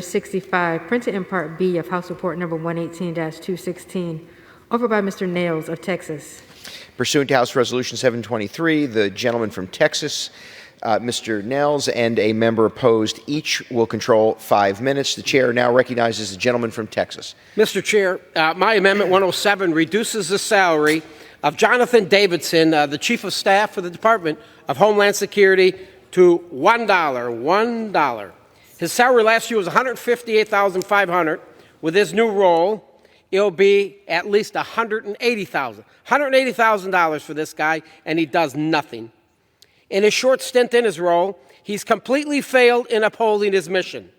65, printed in Part B of House Report Number 118-216, offered by Mr. Nehls of Texas. Pursuant to House Resolution 723, the gentleman from Texas, Mr. Nehls, and a member opposed each will control 5 minutes. The chair now recognizes the gentleman from Texas. Mr. Chair, my amendment 107 reduces the salary of Jonathan Davidson, the Chief of Staff for the Department of Homeland Security, to $1. His salary last year was $158,500. With his new role, it'll be at least $180,000 for this guy, and he does nothing. In his short stint in his role, he's completely failed in upholding his mission.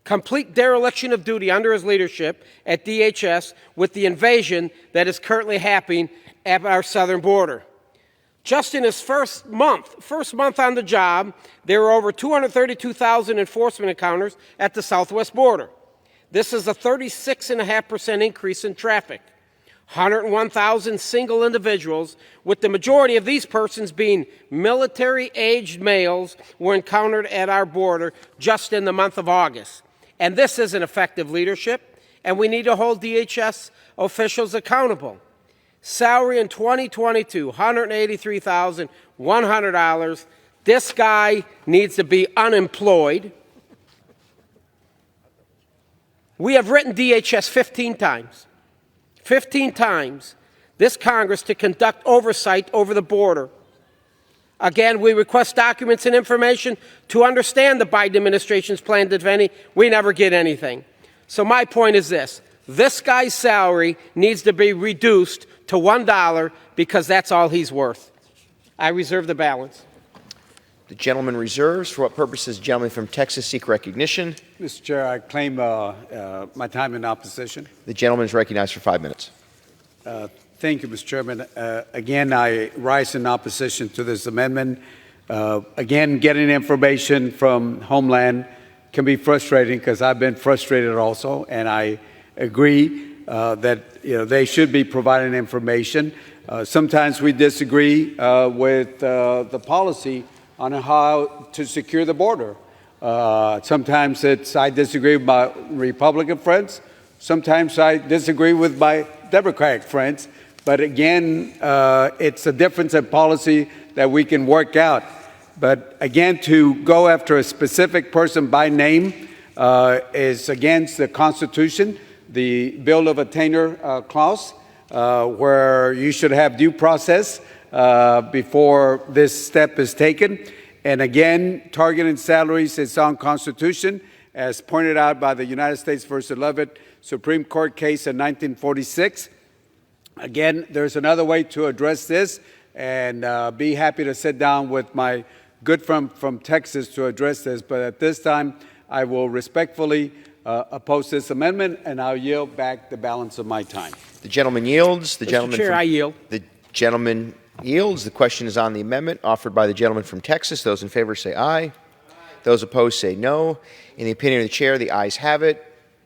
Complete dereliction of duty under his leadership at DHS with the invasion that is currently happening at our southern border. Just in his first month on the job, there were over 232,000 enforcement encounters at the southwest border. This is a 36.5% increase in traffic. 101,000 single individuals, with the majority of these persons being military-aged males, were encountered at our border just in the month of August. And this isn't effective leadership, and we need to hold DHS officials accountable. Salary in 2022, $183,100. This guy needs to be unemployed. We have written DHS 15 times. 15 times, this Congress, to conduct oversight over the border. Again, we request documents and information to understand the Biden administration's plan, if any. We never get anything. So my point is this. This guy's salary needs to be reduced to $1 because that's all he's worth. I reserve the balance. The gentleman reserves. For what purpose does the gentleman from Texas seek recognition? Mr. Chair, I claim my time in opposition. The gentleman is recognized for 5 minutes. Thank you, Mr. Chairman. Again, I rise in opposition to this amendment. Again, getting information from Homeland can be frustrating because I've been frustrated also, and I agree that they should be providing information. Sometimes we disagree with the policy on how to secure the border. Sometimes I disagree with my Republican friends. Sometimes I disagree with my Democratic friends. But again, it's a difference in policy that we can work out. But again, to go after a specific person by name is against the Constitution, the Bill of Attainder clause, where you should have due process before this step is taken. And again, targeting salaries is unconstitutional, as pointed out by the United States versus Leavitt Supreme Court case in 1946. Again, there's another way to address this, and be happy to sit down with my good friend from Texas to address this. But at this time, I will respectfully oppose this amendment, and I'll yield back the balance of my time. The gentleman yields. The Mr. Chair, I yield. The gentleman yields. The question is on the amendment offered by the gentleman from Texas. Those in favor say aye. Those opposed say no. In the opinion of the chair, the ayes have it.